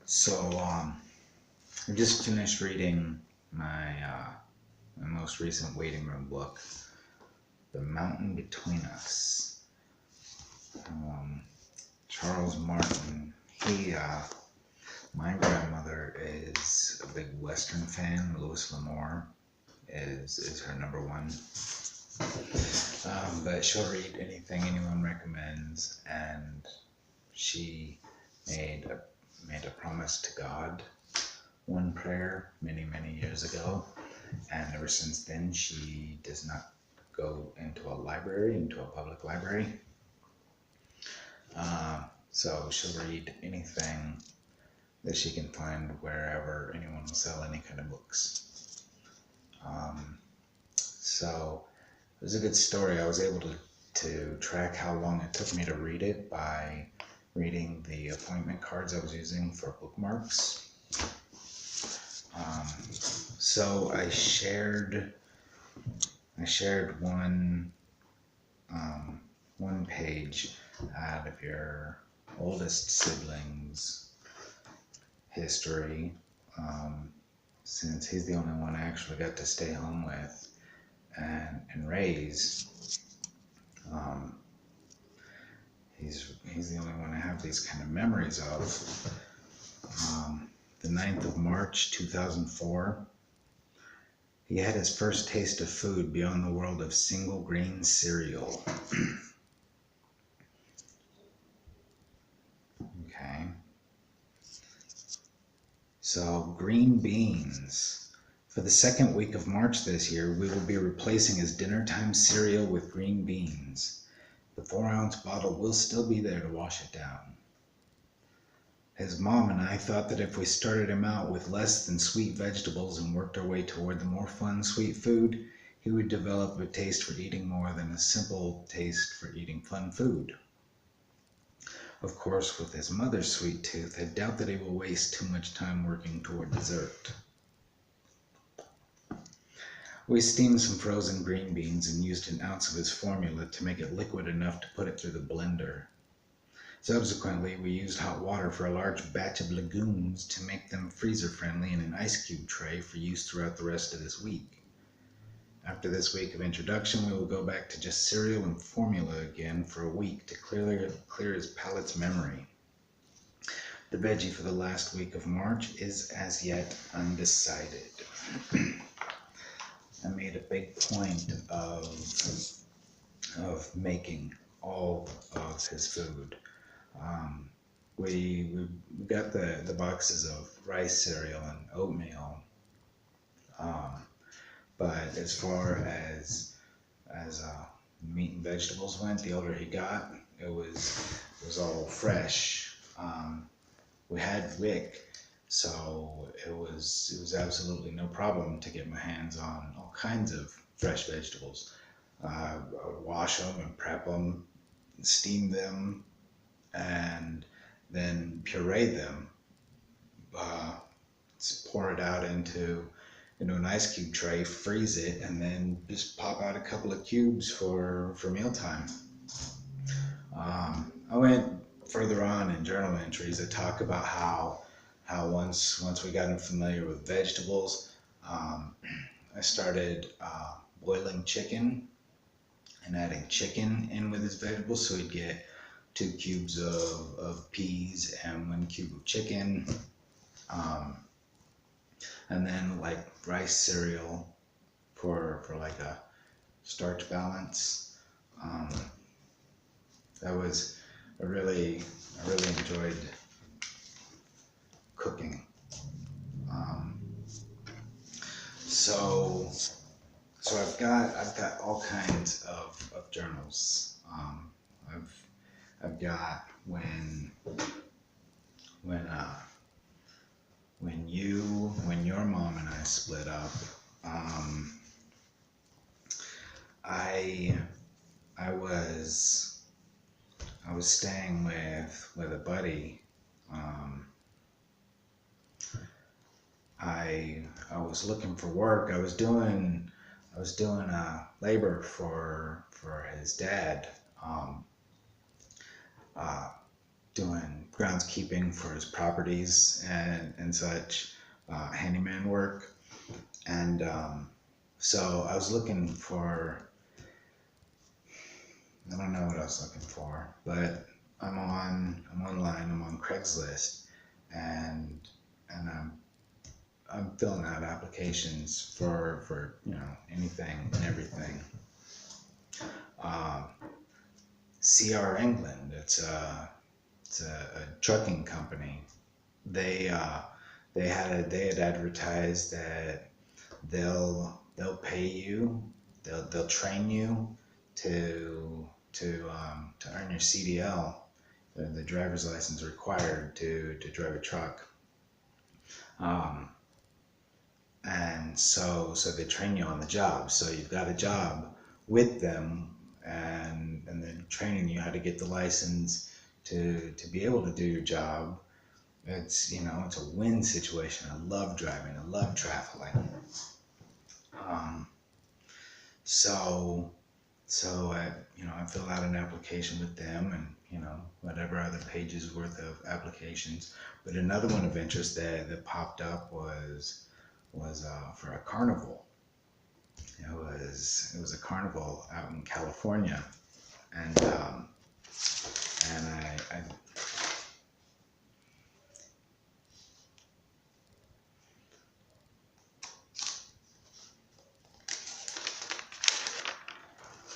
I just finished reading my most recent waiting room book, The Mountain Between Us. Charles Martin. My grandmother is a big Western fan. Louis L'Amour is her number one. But she'll read anything anyone recommends, and she made a promise to God, one prayer many years ago, and ever since then she does not go into a public library. So she'll read anything that she can find wherever anyone will sell any kind of books. So it was a good story. I was able to track how long it took me to read it by reading the appointment cards I was using for bookmarks. So I shared one page out of your oldest sibling's history, since he's the only one I actually got to stay home with and raise. He's the only one I have these kind of memories of. The 9th of March 2004, he had his first taste of food beyond the world of single grain cereal. Okay. So, green beans. For the second week of March this year, we will be replacing his dinner time cereal with green beans. The 4-ounce bottle will still be there to wash it down. His mom and I thought that if we started him out with less than sweet vegetables and worked our way toward the more fun sweet food, he would develop a taste for eating more than a simple taste for eating fun food. Of course, with his mother's sweet tooth, I doubt that he will waste too much time working toward dessert. We steamed some frozen green beans and used an ounce of his formula to make it liquid enough to put it through the blender. Subsequently, we used hot water for a large batch of legumes to make them freezer-friendly in an ice cube tray for use throughout the rest of this week. After this week of introduction, we will go back to just cereal and formula again for a week to clear his palate's memory. The veggie for the last week of March is as yet undecided. I made a big point of making all of his food. We got the boxes of rice cereal and oatmeal, but as far as meat and vegetables went, the older he got, it was all fresh. We had Rick, so it was absolutely no problem to get my hands on all kinds of fresh vegetables. I would wash them and prep them, steam them, and then puree them. Pour it out into an ice cube tray, freeze it, and then just pop out a couple of cubes for mealtime. I went further on in journal entries that talk about how once we got him familiar with vegetables, I started boiling chicken and adding chicken in with his vegetables, so he'd get 2 cubes of peas and 1 cube of chicken, and then like rice cereal for like a starch balance. I really enjoyed cooking. So I've got all kinds of journals. I've got when your mom and I split up. I was staying with a buddy. I was looking for work. I was doing labor for his dad. doing groundskeeping for his properties and such, handyman work. And so I was looking for, I don't know what I was looking for, but I'm online, I'm on Craigslist, and I'm filling out applications for anything and everything. Um, CR England, it's a trucking company. They they had advertised that they'll pay you, they'll train you to earn your CDL, the driver's license required to drive a truck. Um, and so they train you on the job. So you've got a job with them, and they're training you how to get the license to be able to do your job. It's a win situation. I love driving. I love traveling. Um, so I filled out an application with them, and whatever other pages worth of applications. But another one of interest that popped up was for a carnival. It was a carnival out in California, and I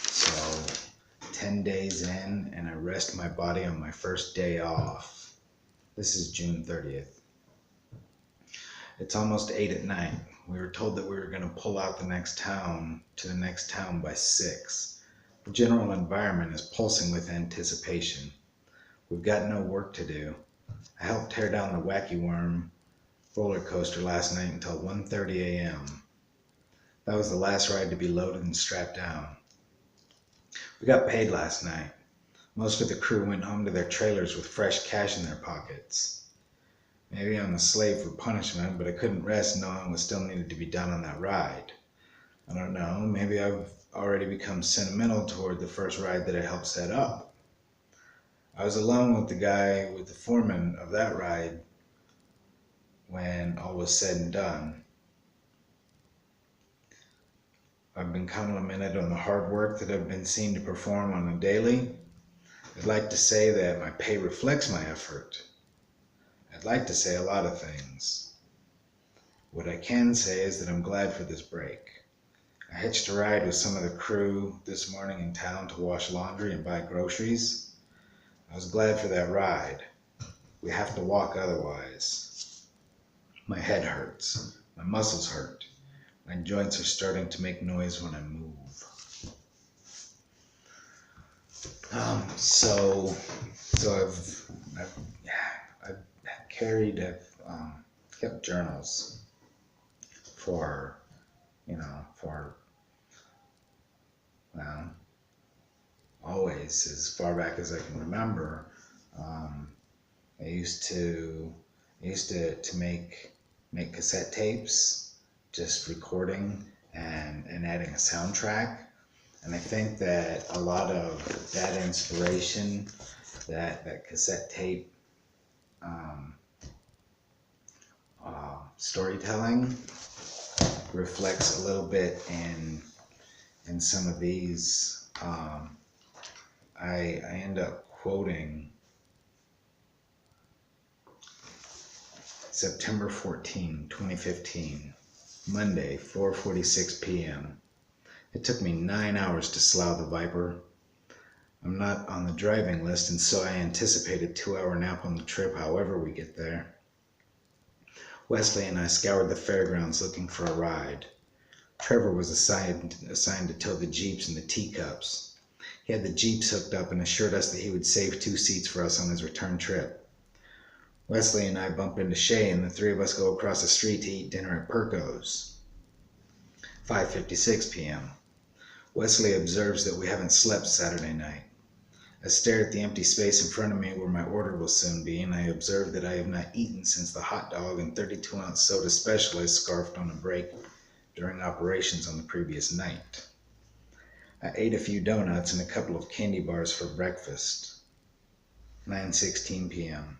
so 10 days in, and I rest my body on my first day off. This is June 30th. It's almost 8 at night. We were told that we were going to pull out the next town by 6. The general environment is pulsing with anticipation. We've got no work to do. I helped tear down the Wacky Worm roller coaster last night until 1:30 a.m. That was the last ride to be loaded and strapped down. We got paid last night. Most of the crew went home to their trailers with fresh cash in their pockets. Maybe I'm a slave for punishment, but I couldn't rest knowing what still needed to be done on that ride. I don't know, maybe I've already become sentimental toward the first ride that I helped set up. I was alone with the foreman of that ride when all was said and done. I've been complimented on the hard work that I've been seen to perform on a daily. I'd like to say that my pay reflects my effort. I'd like to say a lot of things. What I can say is that I'm glad for this break. I hitched a ride with some of the crew this morning in town to wash laundry and buy groceries. I was glad for that ride. We have to walk otherwise. My head hurts. My muscles hurt. My joints are starting to make noise when I move. So I've kept journals for, well, always, as far back as I can remember. I used to make cassette tapes, just recording and adding a soundtrack. And I think that a lot of that inspiration, that cassette tape storytelling reflects a little bit in some of these. I end up quoting September 14, 2015, Monday, 4:46 p.m. It took me 9 hours to slough the Viper. I'm not on the driving list, and so I anticipate a 2-hour nap on the trip however we get there. Wesley and I scoured the fairgrounds looking for a ride. Trevor was assigned to tow the Jeeps and the teacups. He had the Jeeps hooked up and assured us that he would save 2 seats for us on his return trip. Wesley and I bump into Shay, and the 3 of us go across the street to eat dinner at Perco's. 5:56 p.m. Wesley observes that we haven't slept Saturday night. I stare at the empty space in front of me where my order will soon be, and I observe that I have not eaten since the hot dog and 32-ounce soda special I scarfed on a break during operations on the previous night. I ate a few donuts and a couple of candy bars for breakfast. 9:16 p.m.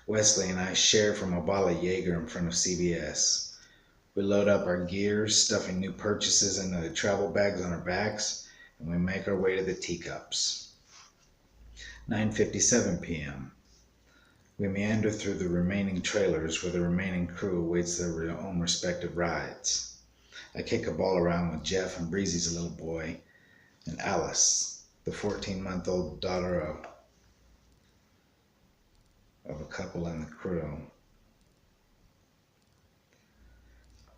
Wesley and I share from a bottle of Jaeger in front of CBS. We load up our gear, stuffing new purchases into the travel bags on our backs, and we make our way to the teacups. 9:57 p.m. We meander through the remaining trailers where the remaining crew awaits their own respective rides. I kick a ball around with Jeff and Breezy's little boy, and Alice, the 14-month-old daughter of a couple in the crew.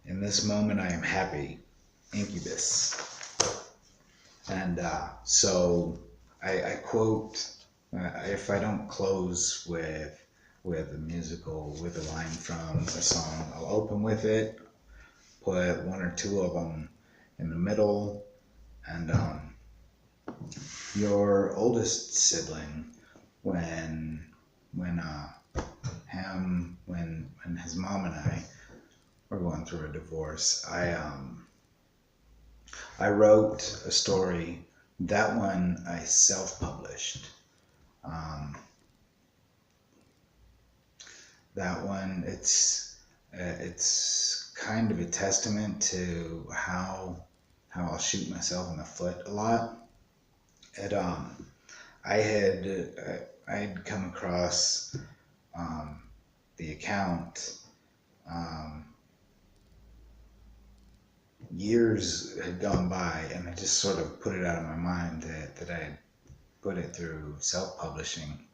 In this moment, I am happy. Incubus. And so I quote, if I don't close with a musical, with a line from a song, I'll open with it, put one or two of them in the middle, and your oldest sibling, when his mom and I were going through a divorce, I wrote a story. That one I self-published. That one, it's kind of a testament to how I'll shoot myself in the foot a lot. I had come across the account. Years had gone by, and I just sort of put it out of my mind that I had put it through self-publishing.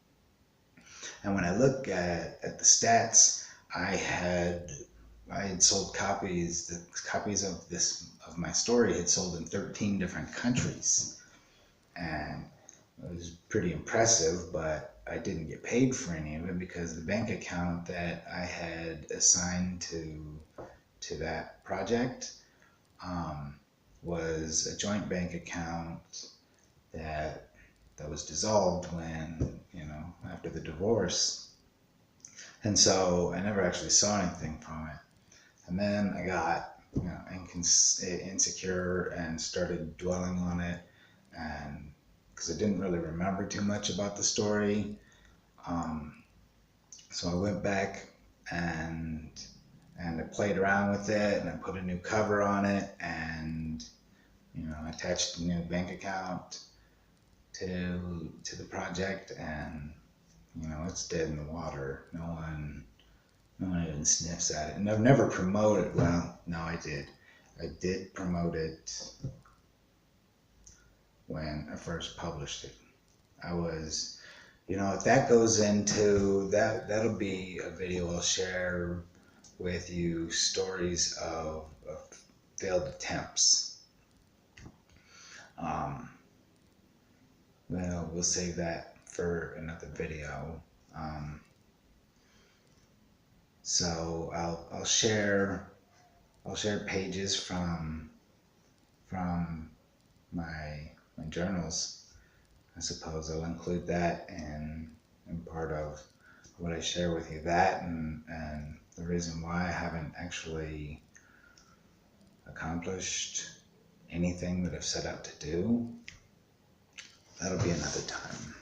And when I look at the stats, I had sold copies. The copies of my story had sold in 13 different countries, and it was pretty impressive. But I didn't get paid for any of it because the bank account that I had assigned to that project was a joint bank account that was dissolved when, after the divorce. And so I never actually saw anything from it. And then I got, insecure and started dwelling on it, and because I didn't really remember too much about the story. So I went back and I played around with it, and I put a new cover on it, and I attached a new bank account to the project, and it's dead in the water. No one even sniffs at it. And I've never promoted. Well, no, I did promote it when I first published it. I was, if that goes into that'll be a video I'll share with you, stories of failed attempts. Well, we'll save that for another video. So I'll share pages from my journals. I suppose I'll include that in part of what I share with you. That and the reason why I haven't actually accomplished anything that I've set out to do. That'll be another time.